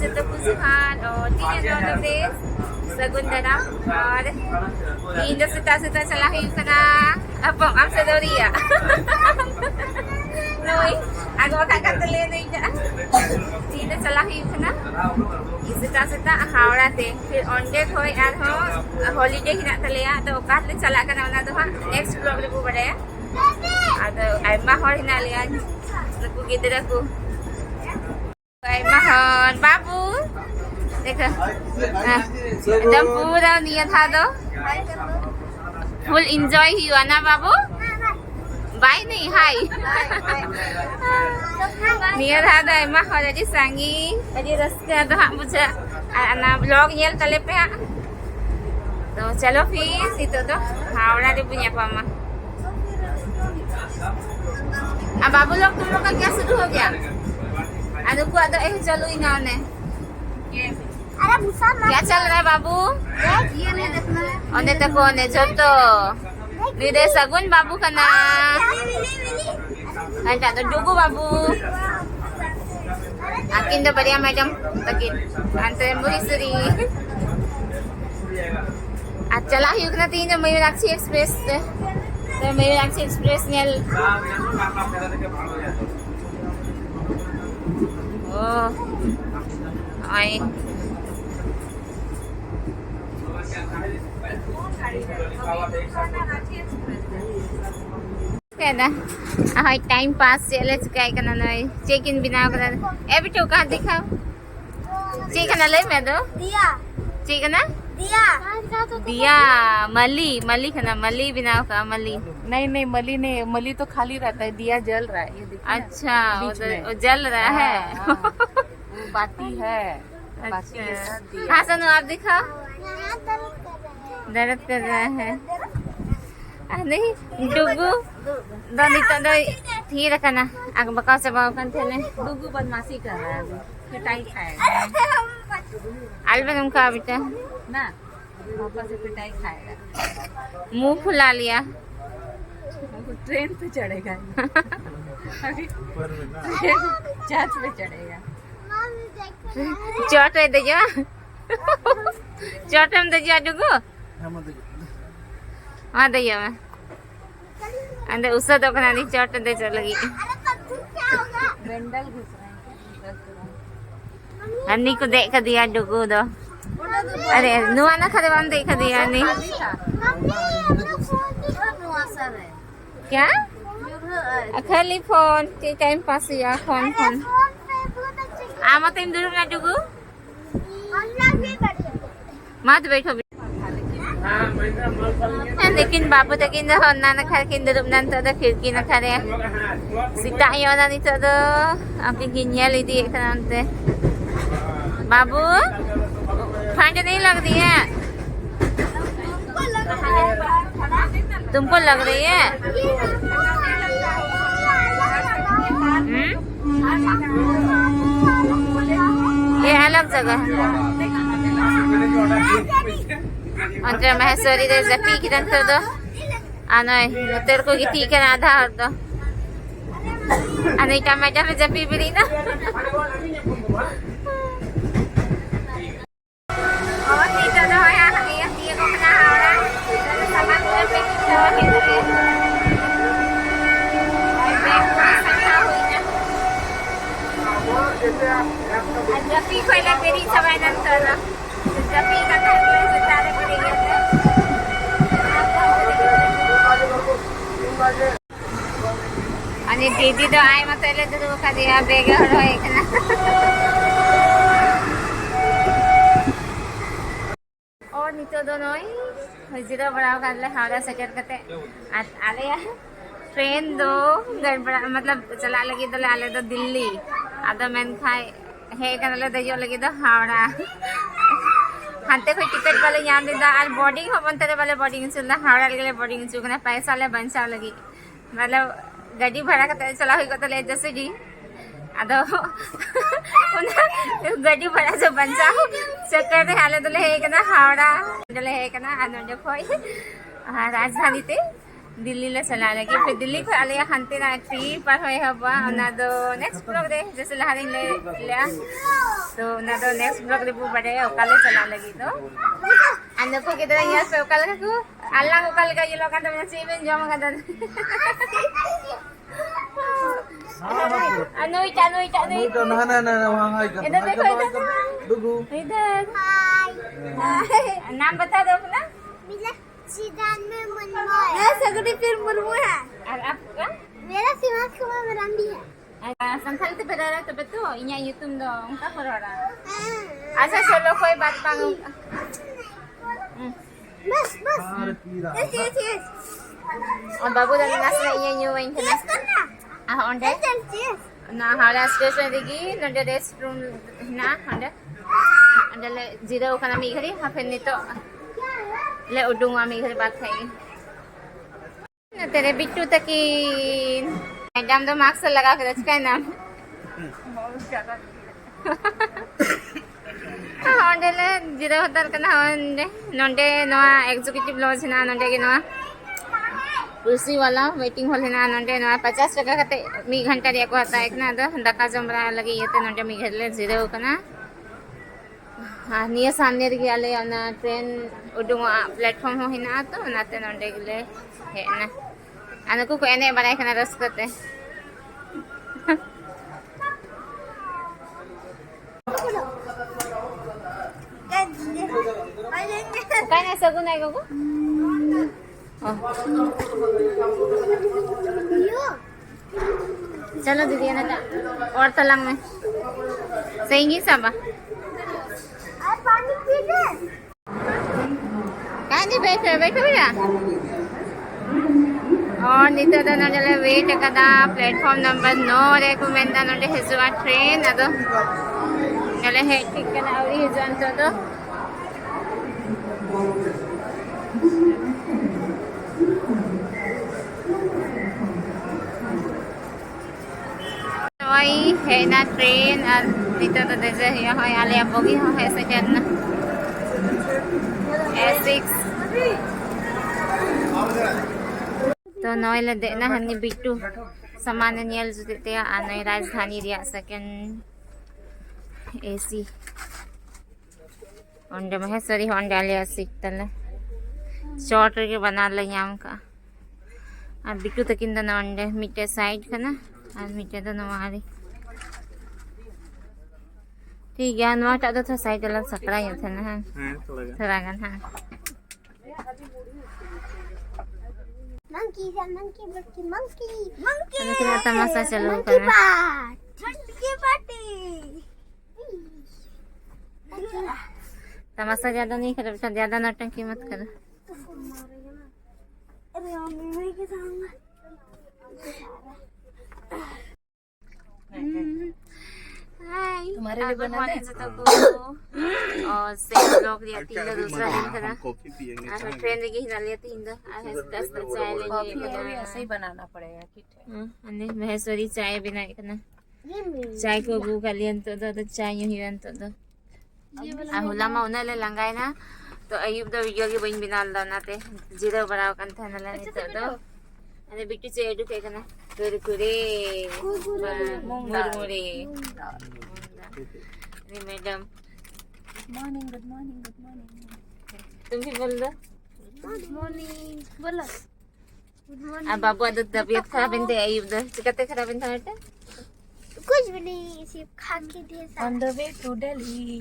Jatuh Pusuhan or Tina Nordabes, Sagundana, और Indah Sita Salahi Sana, apa Amsadoria. Noi, aku akan kata lain ni. Tina Salahi Sana, Sita Howrah te, फिर onde koi arho holiday hinak talaya, तो kat le चला करना वाला तो हाँ next vlog ले को बढ़े, ada ayam hor hinak lian, lagu gitar aku. Ayam hor, babu, देखो, एकदम पूरा नियत था तो, full enjoy हुआ ना बाबू? बाय नहीं हाय नियत था तो ayam hor jadi sangi, jadi रस्ते तो हाँ मुझे ना vlog nyel kali पे हाँ तो चलो फिर itu tuh Howrah dia punya pama अब बाबू लोग तुम लोग का क्या शुरू हो गया अनु को आता चलो इन्होंने क्या चल रहा है बाबू देखो जोतो निदे सगुन बाबू का ना अच्छा तो डुगु बाबू akin dah beriya madam takin ante murisuri चला ही उतना तीन मयूराक्षी एक्सप्रेस तो मयूराक्षी एक्सप्रेस ने ओ आई कहना हाय टाइम पास चले चुका है करना नहीं चेक इन बिना करना ए बिटू कहाँ दिखाओ चेक करना ले मैं तो दिया चेक करना दिया मली खाना मली बिना का मली नहीं मली नहीं मली तो खाली रहता है दिया जल रहा है ये देखिए अच्छा वो जल रहा है वो बाती है अच्छा हाँ सनु आप दिखाओ दर्द कर रहा है नहीं डुगू दानी तो ठीक रखना आग बकाव से बाव kan थे डुगू बदमाशी कर रहा है अभी पिटाई खाएगा अलबन उनका बेटा ना पापा से पिटाई खाएगा मुंह फुला लिया वो ट्रेन पे चढ़ेगा अभी चाट पे चढ़ेगा चोट दे जा चोट में दे जा डुगू हाँ दे जा मैं अंदर उससे तो कना नहीं चोट दे चल लगी वेंडल घुस रहे हैं अन्नी को देख दिया डुगू दो अरे नुआ ना खरे वाम देख दिया नहीं क्या खाली फोन के टाइम पास या फोन आमा टाइम दूर ना डुगू मत बैठो लेकिन बाबू तकिन dah na nakakin duduk nanti ada khirki nakare sita yo na nito do api ginyal idi nanti बाबू ठंड नहीं लग रही है तुमको लग रही है ये अलग जगह है अंतर महेश्वरी दे जपी की दंतर दो आनोय तेरे को की ठीक है आधा और दो अनिका मैडम में जपी भी ना और नहीं तो दो यार ये को बना हावड़ा सामान में पे तो किधर जपी कोई लग मेरी सवाई नंतर जपी का करने से तारे पड़ेंगे आणि दीदी तो आय मत ले तो का दिया बेग हरो एक ना और नितो दोनों हजीरा बड़ा कर ले हावड़ा सेटर करते आले या ट्रेन दो गड़बड़ा मतलब चला लगी तो आले तो दिल्ली आधा मैन खाए है करले तो जो लगी तो हावड़ा हाथे कोई टिकट वाले यहाँ दिदा और बोर्डिंग हो बनते वाले बोर्डिंग चलना हावड़ा लगे बोर्डिंग चुकना पैसा ले बंचा लगी मतलब गाड़ी भाड़ा का चला हुई को तो ले जैसे जी अदो गाड़ी भाड़ा जो बंचा चक्कर दे हाले तो ले है ना हावड़ा ले है ना आनंद खोई राजधानी ते दिल्ली ले चला लगी फिर दिल्ली को आले हंते ना ट्रिप पर होय हबा ना दो नेक्स्ट ब्लॉग रे जैसे लहारिंग ले ले तो ना दो नेक्स्ट ब्लॉग रे बु बड़े ओकाले चला लगी तो ando ko kita ya pe okal ko alang okal ka yelo kan na simen jom ka dan ano ita Ito na wang hai ka. Ito देखो इधर Dugu. इधर हाय नाम बता दो अपना मेरा सीधान में मनमोह है। सगड़ी फिर मुर्मू है और आपका मेरा सिवास कुमार मरांडी है। संथाल ते बेरा तो बेतो इnya YouTube dong ka perora asa solo koy bat pang बस बस Are pira. yes on babu dan nas na inya nyuwain kana yes करना ah onde yes na hala station digi nonde restroom na onde onde le zero kana mi घरी हाफे nito ले udung ami घरी बात खाएगी ना तेरे Bittu तकीन madam तो mask लगा के रख का नाम onde le zero hotar kana onde nonde noa executive lodge na nonde ge noa कुर्सी वाला वेटिंग हॉल है ना नोंडे ना 50 टका कते मी घंटा रिया को आता एक ना दो दका जमरा लगे येते नोंडे मी घरले जीरो कना निया सामने रे आले ना ट्रेन उडुंग प्लेटफॉर्म हो हिना तो नाते नोंडे गले है ना अनको को एने बनाय कना रस करते काय ना सगु नाही गो चलो दीदी ना और तलंग में सही सब पानी पी ले कहाँ नहीं बैठे बेटा और नित्य नोडले वेट कदा प्लेटफॉर्म नंबर 9 रेकमेंड नोडे हिजुआ ट्रेन अदो नले हे ठीक कना अवरी हिजुआन तो वही है ना ट्रेन और नित्य तो जैसे यहाँ आले बोगी हो है सेकंड ना S6 तो नॉइल देना हनी बिट्टू सामान नियल जुते आने राजधानी रिया सेकंड AC ओंडे महेश्वरी होंडे आले सिकतले शॉर्ट के बना ले यहाँ का अब बिट्टू तक इन दोनों ओंडे मीटे साइड का ना और मीटे दोनों हमारी ठीक है नवा टा तो साइड अलग सकरा ये थे ना थोड़ा गन हाँ मंकी मंकी मंकी तो कितना तमाशा चलो मंकी करना पार्टी तमाशा ज्यादा नहीं करो बेटा ज्यादा नौटंकी मत करो अरे मैं के साथ हाय तुम्हारे लिए बना दे? और सेम ब्लॉग लिया तीन दो दूसरा दिन करा कॉफी पिएंगे आज मैं ट्रेन देखी हिला लिया तीन दो आज 10 चाय लेंगे कॉफी है भी ऐसे ही बनाना पड़ेगा ठीक है अन्य महेश्वरी चाय बिना इतना ये मेरी चाय को गु का लियन तो चाय यूं ही तो हुला मा उना ले लंगाई ना तो अयुब दो वीडियो की बइन बिना ला ना ते जीरो बनाओ कन था ना नहीं तो अने बिट्टू से एडु के कना कुरकुरे मुरमुरे अरे मैडम गुड मॉर्निंग तुम भी बोल दो गुड मॉर्निंग बोलो अब बाबू आदत तबीयत खराब है अयुब दो चिकते खराब है बेटा कुछ भी नहीं सिर्फ खा के दिए on the way to Delhi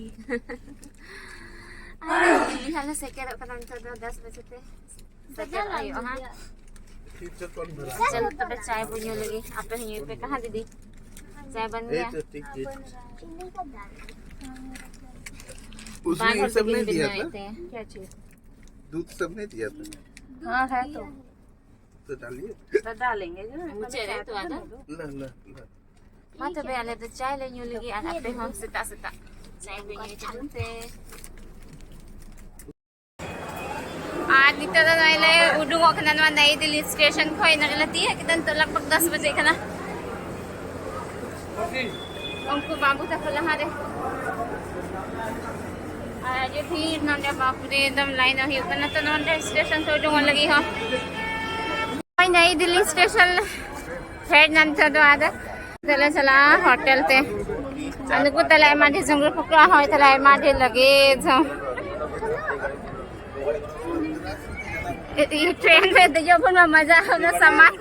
हाला सेकेर कना तो 10 बजे ते सेकेर आयो हां चल तो चाय बुनियो लगी आपे यहीं पे कहां दीदी चाय बन गया चीनी का दाल उसमें ये सब नहीं दिया था क्या चीज दूध सब नहीं दिया था हाँ है तो डालिए डालेंगे मुझे रे तो आजा ला mata be ale the chai le nyu lagi anak pe hong seta chai be nyu chante आज नित्य तो नाइले उडुंग ओखना ना नई दिल्ली स्टेशन खोई न लती है कितन तो लगभग 10 बजे खना उनको बाबू तक लहा रे आज फिर नंदे बापू रे एकदम लाइन हो कना तो नंदे स्टेशन से उडुंग लगी हो नई दिल्ली स्टेशन हेड नंतर दो आदा तले चला होटल ते अनुकु तले माथे जंगल पकड़ा होय तले माथे लगे जो ये ट्रेन में तो जो पण मजा होना सामान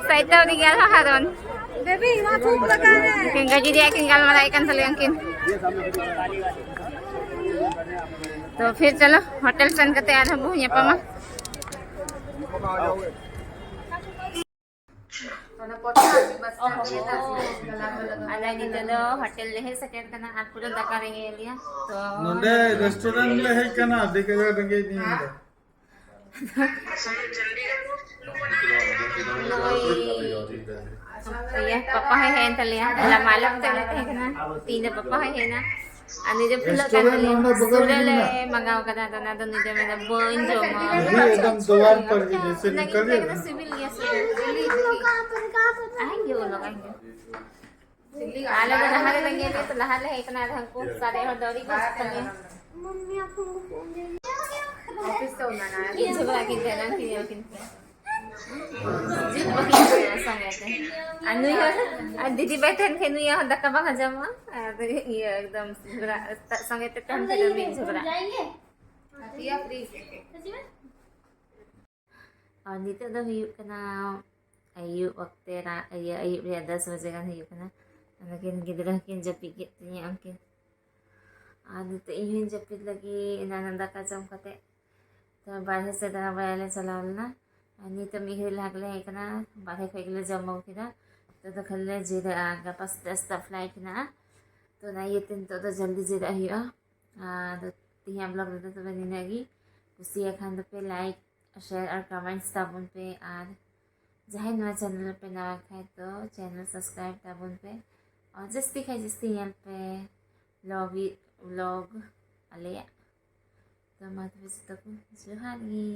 Saito di galo haron baby matu laka kin gaji dia kin gal malaikan taliang kin तो फिर चलो होटल सन के तैयार हबू यहाँ पर ada di dalam hotel leher sekian kena aku dah takar ini lihat तो नोंडे रेस्टोरेंट में है क्या ना देखे जा रंगे नहीं है iya papa hai talian dalam malam tali teh kena tidak papa hai na ani je pula kan talian sudah le mangaw kada to na don je mena boin jo ma ये एकदम द्वार पर ही जैसे निकल रहे kena civil ya ayo lo kan ala dah lahale lagi ni to lahale hai kena hangku sare ho dori ko talian mummy आपको office to na na kin sebra kin tena kin Jut bagi saya sangat. Anu ya, didi beten kenu ya hendak kabang aja mah. Iya, एकदम tak sangat tekan pada min sebra. Iya, please. Dito dah hiup kena ayub waktu ayub dia 10 बजे kan hiup kena. Anakin gidra kin japit kitnya angkin. Dito ihin japit lagi nananda ka jam kate. तो बाहर से दरा बयाले चलावला आणि तर मी हे लागले आहे का ना बाहेर फेकले जमवते ना तो खल्ले जिरा आगा पास दस्ता फ्लाइट ना तो ना येते तो जल्दी जिरा ही तो ती हम लोग रहते तो बनी नेगी उसी खान पे लाइक शेयर और कमेंट्स ताबुन पे और जहाँ नवा चैनल पे नवा खाए तो चैनल सब्सक्राइब ताबुन पे और जस्ती खाए जस्ती यहाँ पे व्लॉग अलिया तो मत तक जुहारी